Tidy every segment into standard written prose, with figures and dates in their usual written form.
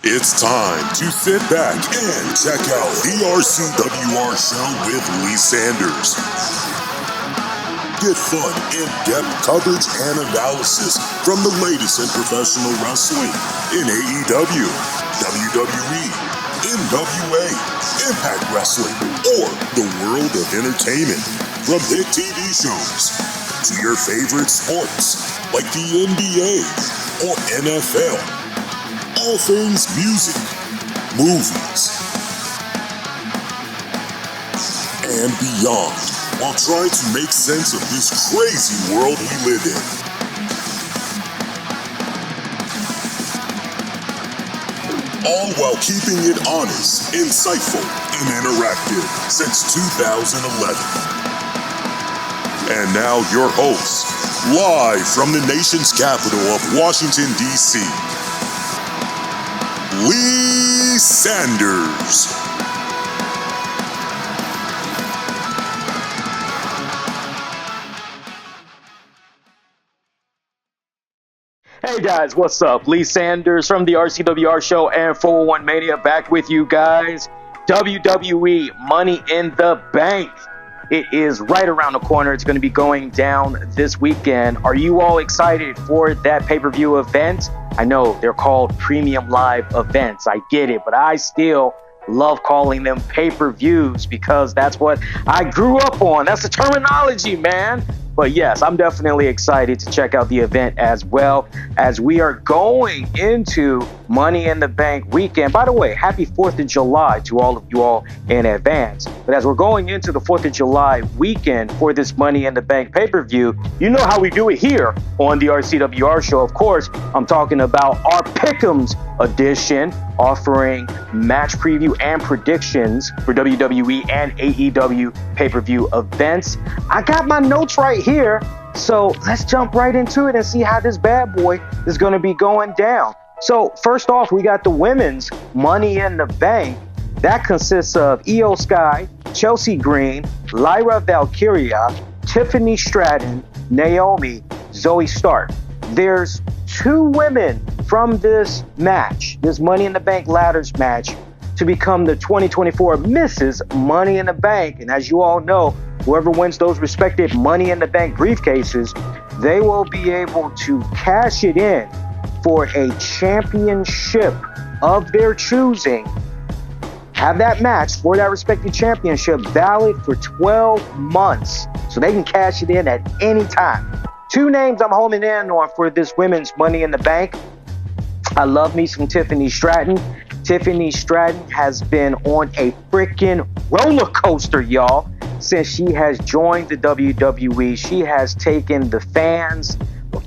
It's time to sit back and check out the RCWR show with Lee Sanders. Get fun, in-depth coverage and analysis from the latest in professional wrestling in AEW, WWE, NWA, Impact Wrestling, or the world of entertainment. From hit TV shows to your favorite sports like the NBA or NFL. All things music, movies, and beyond, while trying to make sense of this crazy world we live in. All while keeping it honest, insightful, and interactive since 2011. And now your host, live from the nation's capital of Washington, D.C., Lee Sanders. Hey guys, what's up? Lee Sanders from the RCWR show and 401 Mania back with you guys. WWE Money in the Bank. It is right around the corner. It's going to be going down this weekend. Are you all excited for that pay-per-view event? I know they're called premium live events. I get it, but I still love calling them pay-per-views because that's what I grew up on. That's the terminology, man. But yes, I'm definitely excited to check out the event as well as we are going into Money in the Bank weekend. By the way, happy 4th of July to all of you all in advance. But as we're going into the 4th of July weekend for this Money in the Bank pay-per-view, you know how we do it here on the RCWR show. Of course, I'm talking about our Pick'ems edition, offering match preview and predictions for WWE and AEW pay-per-view events. I got my notes right here, so let's jump right into it and see how this bad boy is going to be going down. So first off, we got the women's Money in the Bank. That consists of Io Sky, Chelsea Green, Lyra Valkyria, Tiffany Stratton, Naomi, Zoe Stark. There's 2 women from this match, this Money in the Bank ladders match, to become the 2024 Mrs. Money in the Bank. And as you all know, whoever wins those respective Money in the Bank briefcases, they will be able to cash it in for a championship of their choosing. Have that match for that respective championship valid for 12 months. So they can cash it in at any time. 2 names I'm homing in on for this women's Money in the Bank. I love me some Tiffany Stratton. Tiffany Stratton has been on a freaking roller coaster, y'all, since she has joined the WWE. She has taken the fans,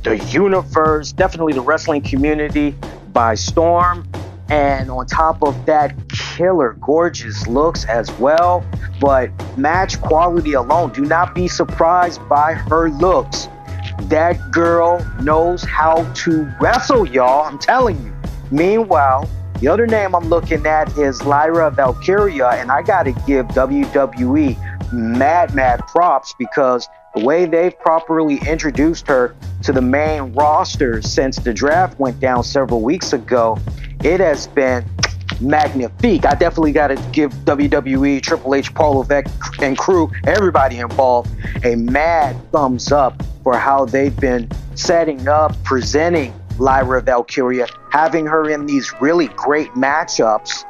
the universe, definitely the wrestling community by storm. And on top of that, killer, gorgeous looks as well. But match quality alone, do not be surprised by her looks. That girl knows how to wrestle, y'all. I'm telling you. Meanwhile, the other name I'm looking at is Lyra Valkyria, and I got to give WWE mad props because the way they've properly introduced her to the main roster since the draft went down several weeks ago, it has been magnifique. I definitely got to give WWE, Triple H, Paul Levesque, and crew, everybody involved, a mad thumbs up for how they've been setting up, presenting Lyra Valkyria, having her in these really great matchups.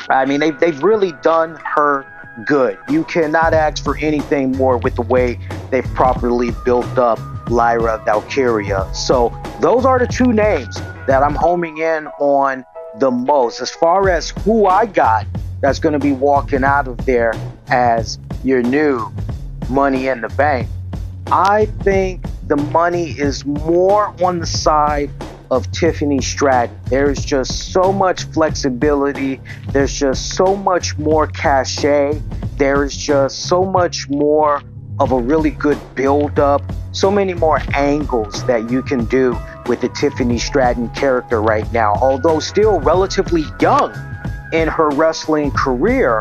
I mean, they've really done her good. You cannot ask for anything more with the way they've properly built up Lyra Valkyria. So those are the 2 names that I'm homing in on the most. As far as who I got that's going to be walking out of there as your new Money in the Bank, I think the money is more on the side of Tiffany Stratton. There's just so much flexibility. There's just so much more cachet. There is just so much more of a really good build-up. So many more angles that you can do with the Tiffany Stratton character right now. Although still relatively young in her wrestling career,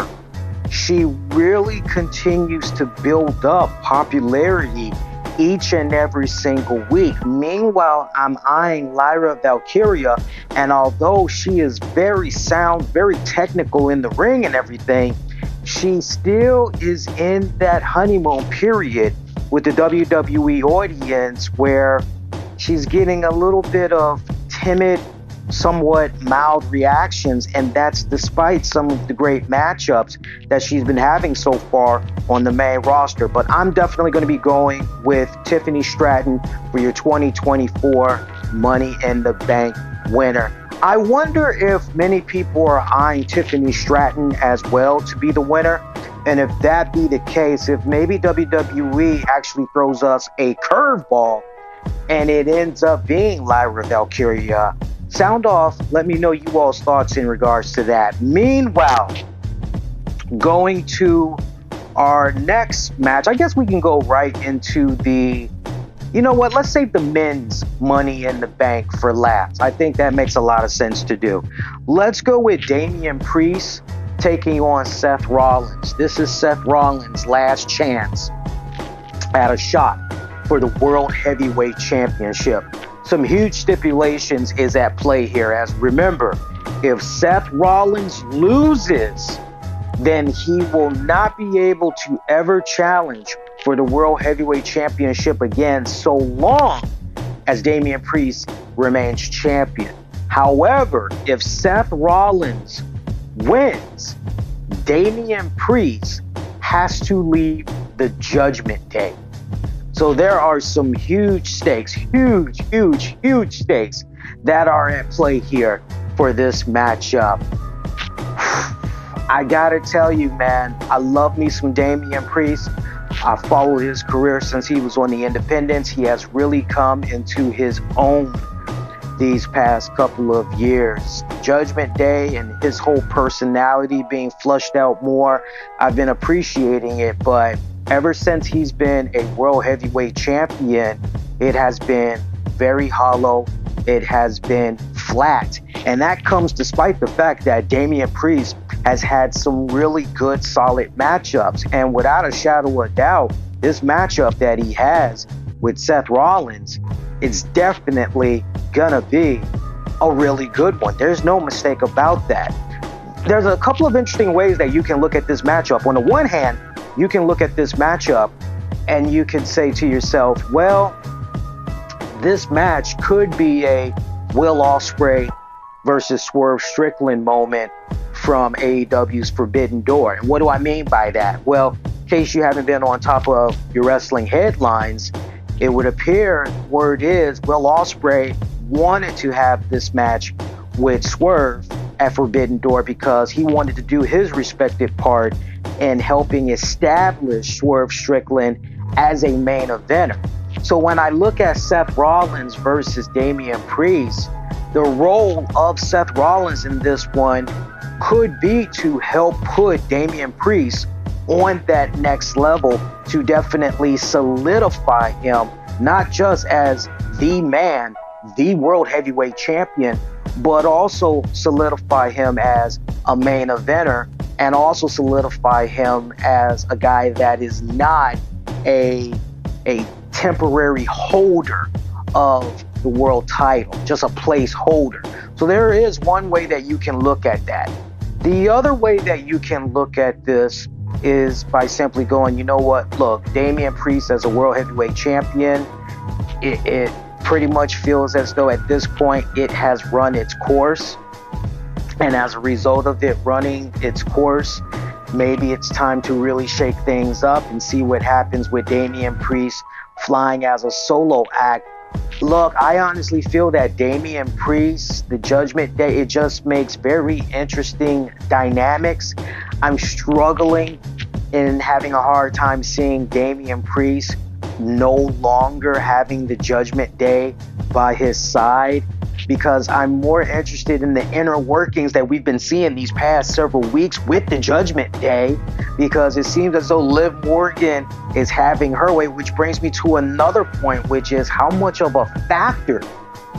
she really continues to build up popularity each and every single week. Meanwhile, I'm eyeing Lyra Valkyria, and although she is very sound, very technical in the ring and everything, she still is in that honeymoon period with the WWE audience where she's getting a little bit of timid, somewhat mild reactions, and that's despite some of the great matchups that she's been having so far on the main roster. But I'm definitely going to be going with Tiffany Stratton for your 2024 Money in the Bank winner. I wonder if many people are eyeing Tiffany Stratton as well to be the winner. And if that be the case, if maybe WWE actually throws us a curveball and it ends up being Lyra Valkyria, sound off. Let me know you all's thoughts in regards to that. Meanwhile, going to our next match, I guess we can go right into the, you know what, let's save the men's Money in the Bank for last. I think that makes a lot of sense to do. Let's go with Damian Priest taking on Seth Rollins. This is Seth Rollins' last chance at a shot for the World Heavyweight Championship. Some huge stipulations is at play here, as remember, if Seth Rollins loses, then he will not be able to ever challenge for the World Heavyweight Championship again so long as Damian Priest remains champion. However, if Seth Rollins wins, Damian Priest has to leave the Judgment Day. So there are some huge stakes, huge stakes that are at play here for this matchup. I gotta tell you, man, I love me some Damian Priest. I followed his career since he was on the independents. He has really come into his own these past couple of years. Judgment Day and his whole personality being flushed out more, I've been appreciating it, but ever since he's been a World Heavyweight Champion, it has been very hollow. It has been flat. And that comes despite the fact that Damian Priest has had some really good, solid matchups. And without a shadow of doubt, this matchup that he has with Seth Rollins is definitely gonna be a really good one. There's no mistake about that. There's a couple of interesting ways that you can look at this matchup. On the one hand, you can look at this matchup and you can say to yourself, well, this match could be a Will Ospreay versus Swerve Strickland moment from AEW's Forbidden Door. And what do I mean by that? Well, in case you haven't been on top of your wrestling headlines, it would appear, word is, Will Ospreay wanted to have this match with Swerve at Forbidden Door because he wanted to do his respective part in helping establish Swerve Strickland as a main eventer. So when I look at Seth Rollins versus Damian Priest, the role of Seth Rollins in this one could be to help put Damian Priest on that next level to definitely solidify him, not just as the man, the World Heavyweight Champion, but also solidify him as a main eventer and also solidify him as a guy that is not a temporary holder of the world title, just a placeholder. So there is one way that you can look at that. The other way that you can look at this is by simply going, you know what, look, Damian Priest as a World Heavyweight Champion, it pretty much feels as though at this point it has run its course. And as a result of it running its course, maybe it's time to really shake things up and see what happens with Damian Priest flying as a solo act. Look, I honestly feel that Damian Priest, the Judgment Day, it just makes very interesting dynamics. I'm struggling and having a hard time seeing Damian Priest no longer having the Judgment Day by his side, because I'm more interested in the inner workings that we've been seeing these past several weeks with the Judgment Day, because it seems as though Liv Morgan is having her way, which brings me to another point, which is how much of a factor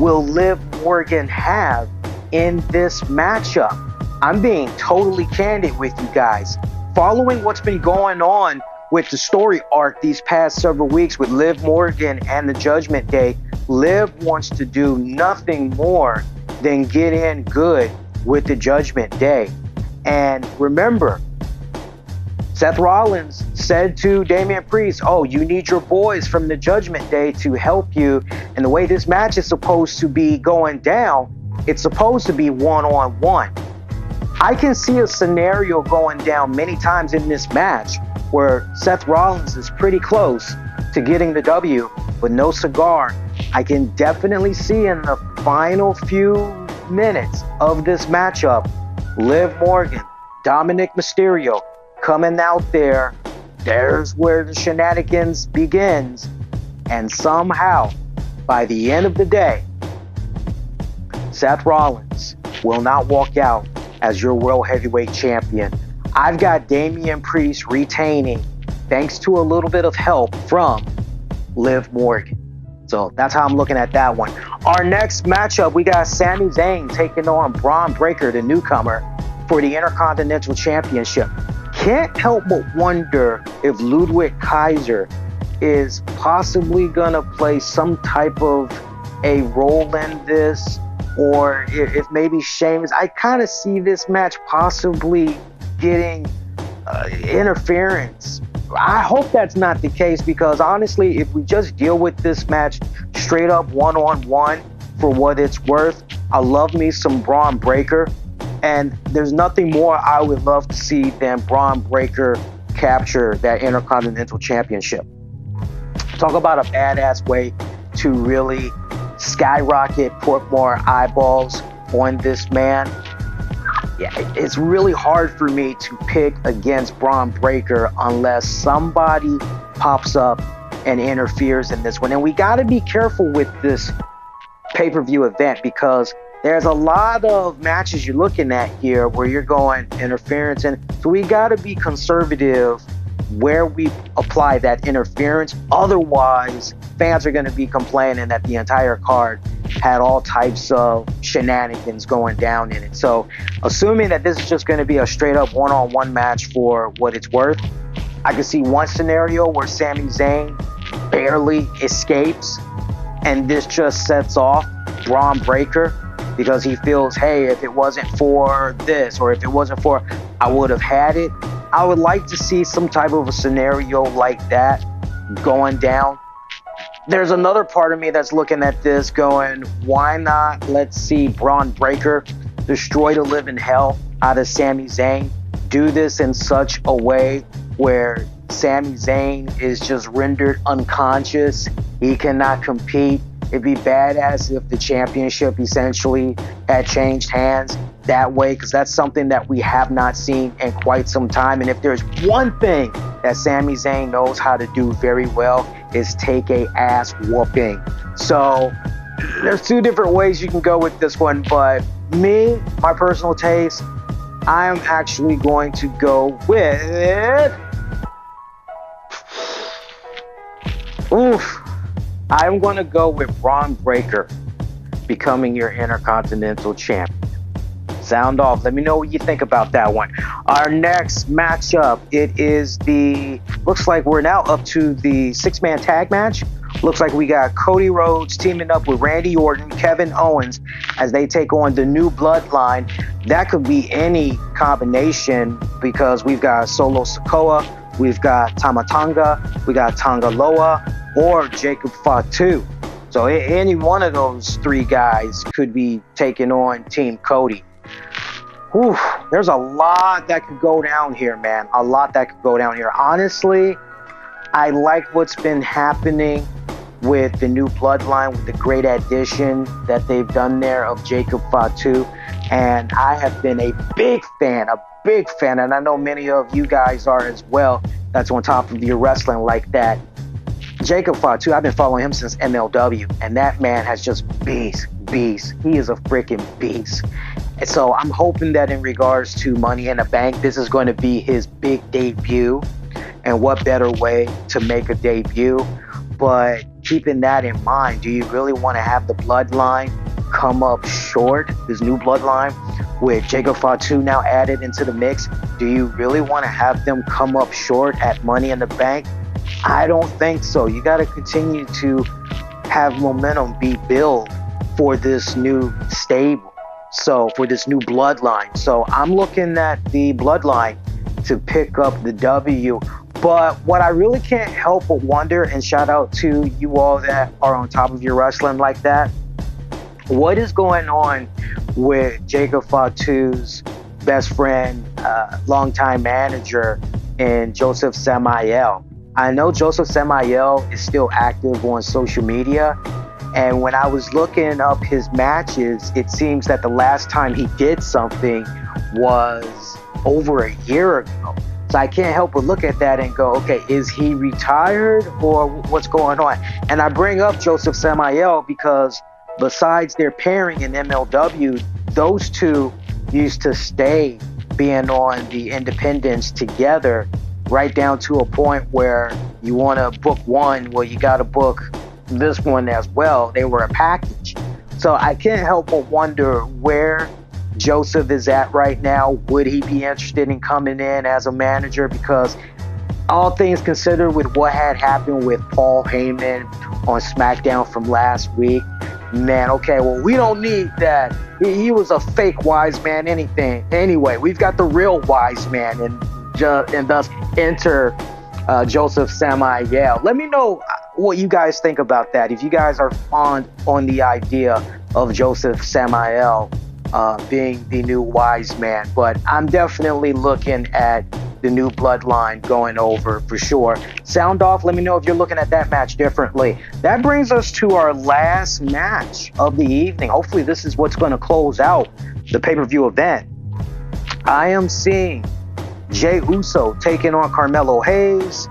will Liv Morgan have in this matchup? I'm being totally candid with you guys. Following what's been going on with the story arc these past several weeks with Liv Morgan and the Judgment Day, Liv wants to do nothing more than get in good with the Judgment Day. And remember, Seth Rollins said to Damian Priest, oh, you need your boys from the Judgment Day to help you. And the way this match is supposed to be going down, it's supposed to be one-on-one. I can see a scenario going down many times in this match where Seth Rollins is pretty close to getting the W with no cigar. I can definitely see in the final few minutes of this matchup, Liv Morgan, Dominic Mysterio coming out there. There's where the shenanigans begins. And somehow, by the end of the day, Seth Rollins will not walk out as your World Heavyweight Champion. I've got Damian Priest retaining thanks to a little bit of help from Liv Morgan. So that's how I'm looking at that one. Our next matchup, we got Sami Zayn taking on Braun Breaker, the newcomer, for the Intercontinental Championship. Can't help but wonder if Ludwig Kaiser is possibly going to play some type of a role in this, or if maybe Sheamus. I kind of see this match possibly getting interference. I hope that's not the case, because honestly, if we just deal with this match straight up one-on-one for what it's worth, I love me some Braun Breaker, and there's nothing more I would love to see than Braun Breaker capture that Intercontinental Championship. Talk about a badass way to really skyrocket, put more eyeballs on this man. Yeah, it's really hard for me to pick against Braun Breaker unless somebody pops up and interferes in this one. And we got to be careful with this pay-per-view event, because there's a lot of matches you're looking at here where you're going interference. And so we got to be conservative where we apply that interference. Otherwise, fans are going to be complaining that the entire card had all types of shenanigans going down in it. So assuming that this is just going to be a straight up one-on-one match for what it's worth, I can see one scenario where Sami Zayn barely escapes and this just sets off Braun Breaker, because he feels, hey, if it wasn't for this, or if it wasn't for, I would have had it. I would like to see some type of a scenario like that going down. There's another part of me that's looking at this going, why not let's see Braun Breaker destroy the living hell out of Sami Zayn, do this in such a way where Sami Zayn is just rendered unconscious, he cannot compete. It'd be badass if the championship essentially had changed hands that way, because that's something that we have not seen in quite some time. And if there's one thing that Sami Zayn knows how to do very well, is take a ass whooping. So there's two different ways you can go with this one, but me, my personal taste, I am actually going to go with I'm going to go with Braun Breaker becoming your Intercontinental Champion. Sound off. Let me know what you think about that one. Our next matchup, it is looks like we're now up to the 6-man tag match. Looks like we got Cody Rhodes teaming up with Randy Orton, Kevin Owens, as they take on the New Bloodline. That could be any combination, because we've got Solo Sikoa, we've got Tama Tonga, we got Tonga Loa, or Jacob Fatu. So any one of those three guys could be taking on Team Cody. Whew, there's a lot that could go down here, man. A lot that could go down here. Honestly, I like what's been happening with the New Bloodline, with the great addition that they've done there of Jacob Fatu. And I have been a big fan, and I know many of you guys are as well, that's on top of your wrestling like that. Jacob Fatu, I've been following him since MLW, and that man has just beast. He is a freaking beast. And so I'm hoping that in regards to Money in the Bank, this is going to be his big debut. And what better way to make a debut? But keeping that in mind, do you really want to have the Bloodline come up short, this New Bloodline, with Jacob Fatu now added into the mix, do you really want to have them come up short at Money in the Bank? I don't think so. You got to continue to have momentum be built for this new stable. So for this new bloodline. So I'm looking at the bloodline to pick up the W. But what I really can't help but wonder, and shout out to you all that are on top of your wrestling like that, what is going on with Jacob Fatu's best friend, longtime manager, and Joseph Samael? I know Joseph Samael is still active on social media, and when I was looking up his matches, it seems that the last time he did something was over a year ago. So I can't help but look at that and go, okay, is he retired or what's going on? And I bring up Joseph Samael because besides their pairing in MLW, those two used to stay being on the independents together, right down to a point where you want to book one, well, you got to book this one as well. They were a package. So I can't help but wonder where Joseph is at right now. Would he be interested in coming in as a manager? Because all things considered, with what had happened with Paul Heyman on SmackDown from last week, man, okay, well, we don't need that. He was a fake wise man anyway. We've got the real wise man, and thus enter Joseph Samael. Let me know what you guys think about that. If you guys are fond on the idea of Joseph Samael being the new wise man. But I'm definitely looking at the new bloodline going over for sure. Sound off, let me know if you're looking at that match differently. That brings us to our last match of the evening. Hopefully this is what's going to close out the pay-per-view event. I am seeing Jey Uso taking on Carmelo Hayes,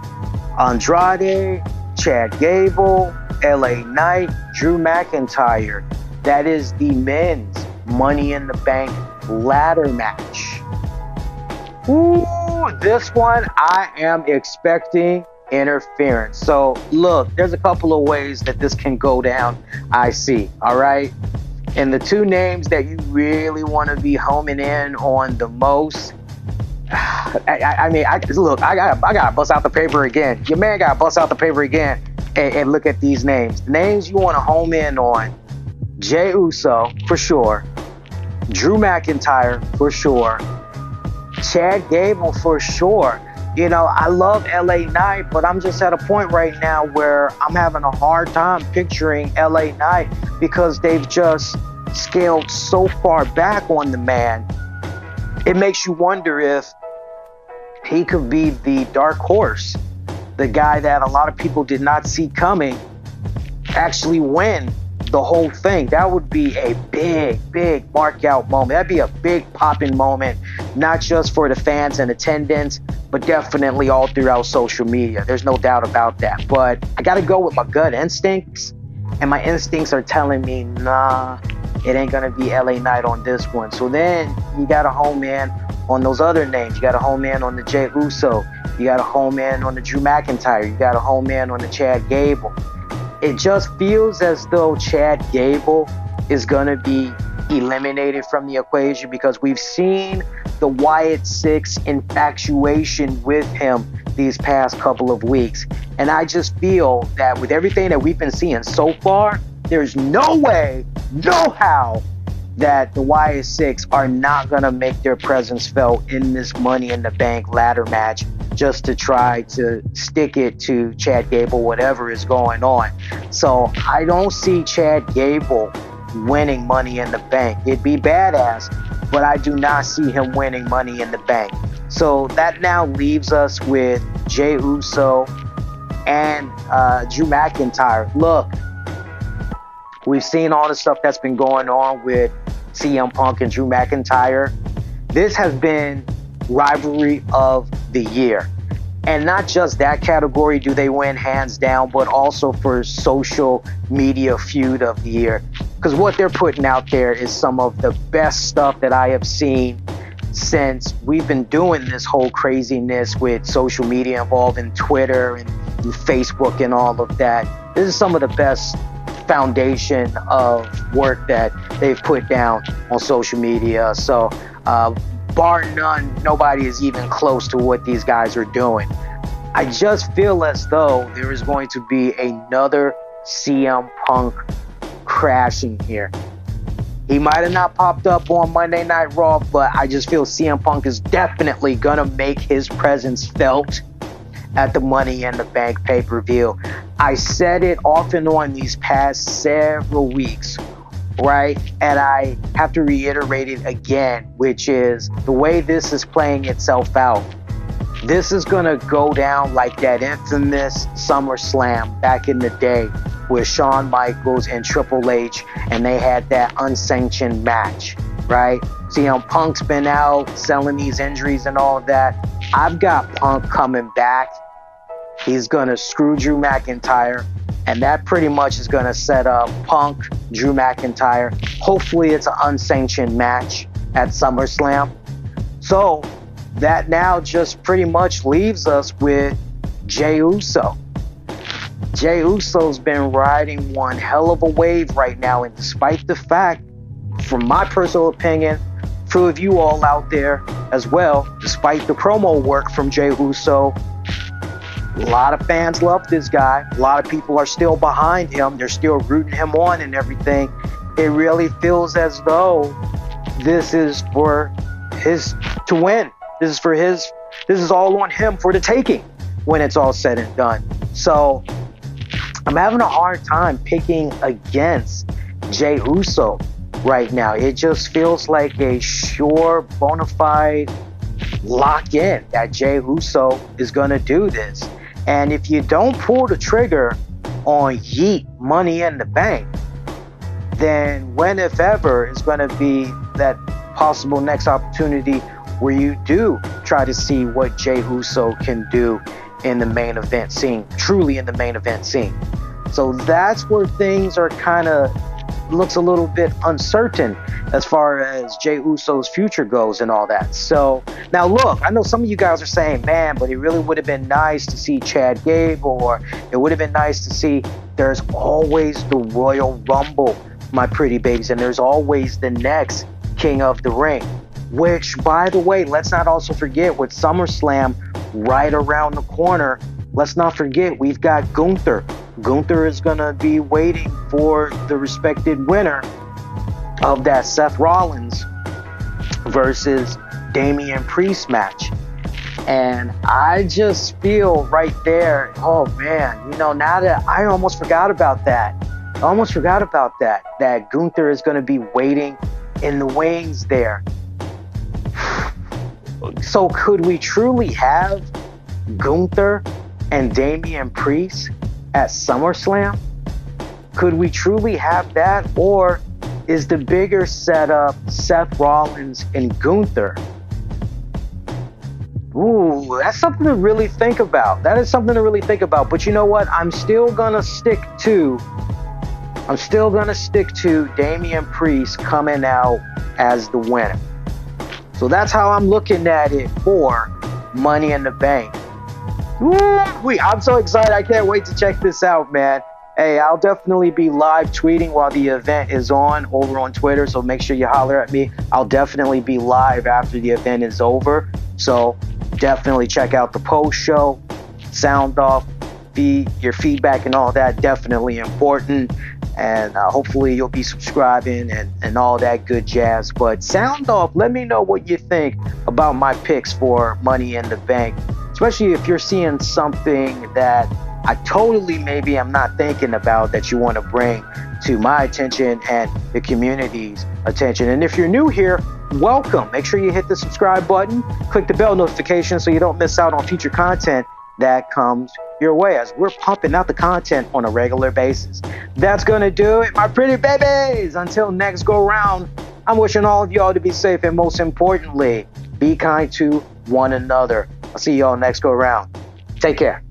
Andrade, Chad Gable, LA Knight, Drew McIntyre. That is the men's Money in the Bank ladder match. Ooh, this one I am expecting interference. So look, there's a couple of ways that this can go down, I see, all right? And the two names that you really want to be homing in on the most, I gotta bust out the paper again. Your man gotta bust out the paper again and look at these names. The names you want to home in on: Jey Uso for sure, Drew McIntyre for sure, Chad Gable for sure. You know, I love LA Knight, but I'm just at a point right now where I'm having a hard time picturing LA Knight because they've just scaled so far back on the man. It makes you wonder if he could be the dark horse, the guy that a lot of people did not see coming, actually win the whole thing. That would be a big mark out moment. That'd be a big popping moment, not just for the fans and attendance, but definitely all throughout social media. There's no doubt about that. But I got to go with my gut instincts, and my instincts are telling me, nah, it ain't going to be LA Knight on this one. So then you got to home in on those other names. You got to home in on the Jey Uso. You got to home in on the Drew McIntyre. You got to home in on the Chad Gable. It just feels as though Chad Gable is going to be eliminated from the equation because we've seen the Wyatt 6 infatuation with him these past couple of weeks. And I just feel that with everything that we've been seeing so far, there's no way, no how that the Wyatt 6 are not going to make their presence felt in this Money in the Bank ladder match just to try to stick it to Chad Gable, whatever is going on. So I don't see Chad Gable winning Money in the Bank. It'd be badass, but I do not see him winning Money in the Bank. So that now leaves us with Jey Uso and Drew McIntyre. Look, we've seen all the stuff that's been going on with CM Punk and Drew McIntyre. This has been rivalry of the year. And not just that category do they win hands down, but also for social media feud of the year. Because what they're putting out there is some of the best stuff that I have seen since we've been doing this whole craziness with social media involving Twitter and Facebook and all of that. This is some of the best foundation of work that they've put down on social media. So bar none, nobody is even close to what these guys are doing. I just feel as though there is going to be another CM Punk crashing here. He might have not popped up on Monday Night Raw, but I just feel CM Punk is definitely going to make his presence felt at the Money in the Bank pay-per-view. I said it off and on these past several weeks, right? And I have to reiterate it again, which is the way this is playing itself out. This is going to go down like that infamous SummerSlam back in the day with Shawn Michaels and Triple H, and they had that unsanctioned match, right? CM Punk's been out selling these injuries and all of that. I've got Punk coming back. He's going to screw Drew McIntyre, and that pretty much is going to set up Punk, Drew McIntyre. Hopefully it's an unsanctioned match at SummerSlam. So that now just pretty much leaves us with Jey Uso. Jey Uso's been riding one hell of a wave right now, and despite the fact, from my personal opinion, few of you all out there as well, despite the promo work from Jey Uso, a lot of fans love this guy. A lot of people are still behind him. They're still rooting him on and everything. It really feels as though this is for his to win. This is all on him for the taking when it's all said and done. So I'm having a hard time picking against Jey Uso right now. It just feels like a sure bona fide lock in that Jey Uso is going to do this. And if you don't pull the trigger on Yeet Money in the Bank, then when, if ever, is going to be that possible next opportunity where you do try to see what Jey Uso can do in the main event scene, truly in the main event scene. So that's where things are kind of looks a little bit uncertain as far as Jey Uso's future goes and all that. So now look, I know some of you guys are saying, man, but it really would have been nice to see Chad Gable, or it would have been nice to see, there's always the Royal Rumble, my pretty babies, and there's always the next King of the Ring, which, by the way, let's not also forget, with SummerSlam right around the corner, let's not forget we've got Gunther. Gunther is going to be waiting for the respected winner of that Seth Rollins versus Damian Priest match. And I just feel right there, oh man, now that I almost forgot about that. That Gunther is going to be waiting in the wings there. So could we truly have Gunther and Damian Priest at SummerSlam? Could we truly have that? Or is the bigger setup Seth Rollins and Gunther? Ooh, that's something to really think about. That is something to really think about. But you know what? I'm still gonna stick to Damian Priest coming out as the winner. So that's how I'm looking at it for Money in the Bank. Woo-wee, I'm so excited. I can't wait to check this out, man. Hey, I'll definitely be live tweeting while the event is on over on Twitter, so make sure you holler at me. I'll definitely be live after the event is over, so definitely check out the post show, sound off, your feedback and all that, definitely important. And hopefully you'll be subscribing and all that good jazz. But sound off, let me know what you think about my picks for Money in the Bank, especially if you're seeing something that I totally maybe I'm not thinking about that you want to bring to my attention and the community's attention. And if you're new here, welcome. Make sure you hit the subscribe button, click the bell notification so you don't miss out on future content that comes your way as we're pumping out the content on a regular basis. That's gonna do it, my pretty babies. Until next go round, I'm wishing all of y'all to be safe, and most importantly, be kind to one another. I'll see y'all next go round. Take care.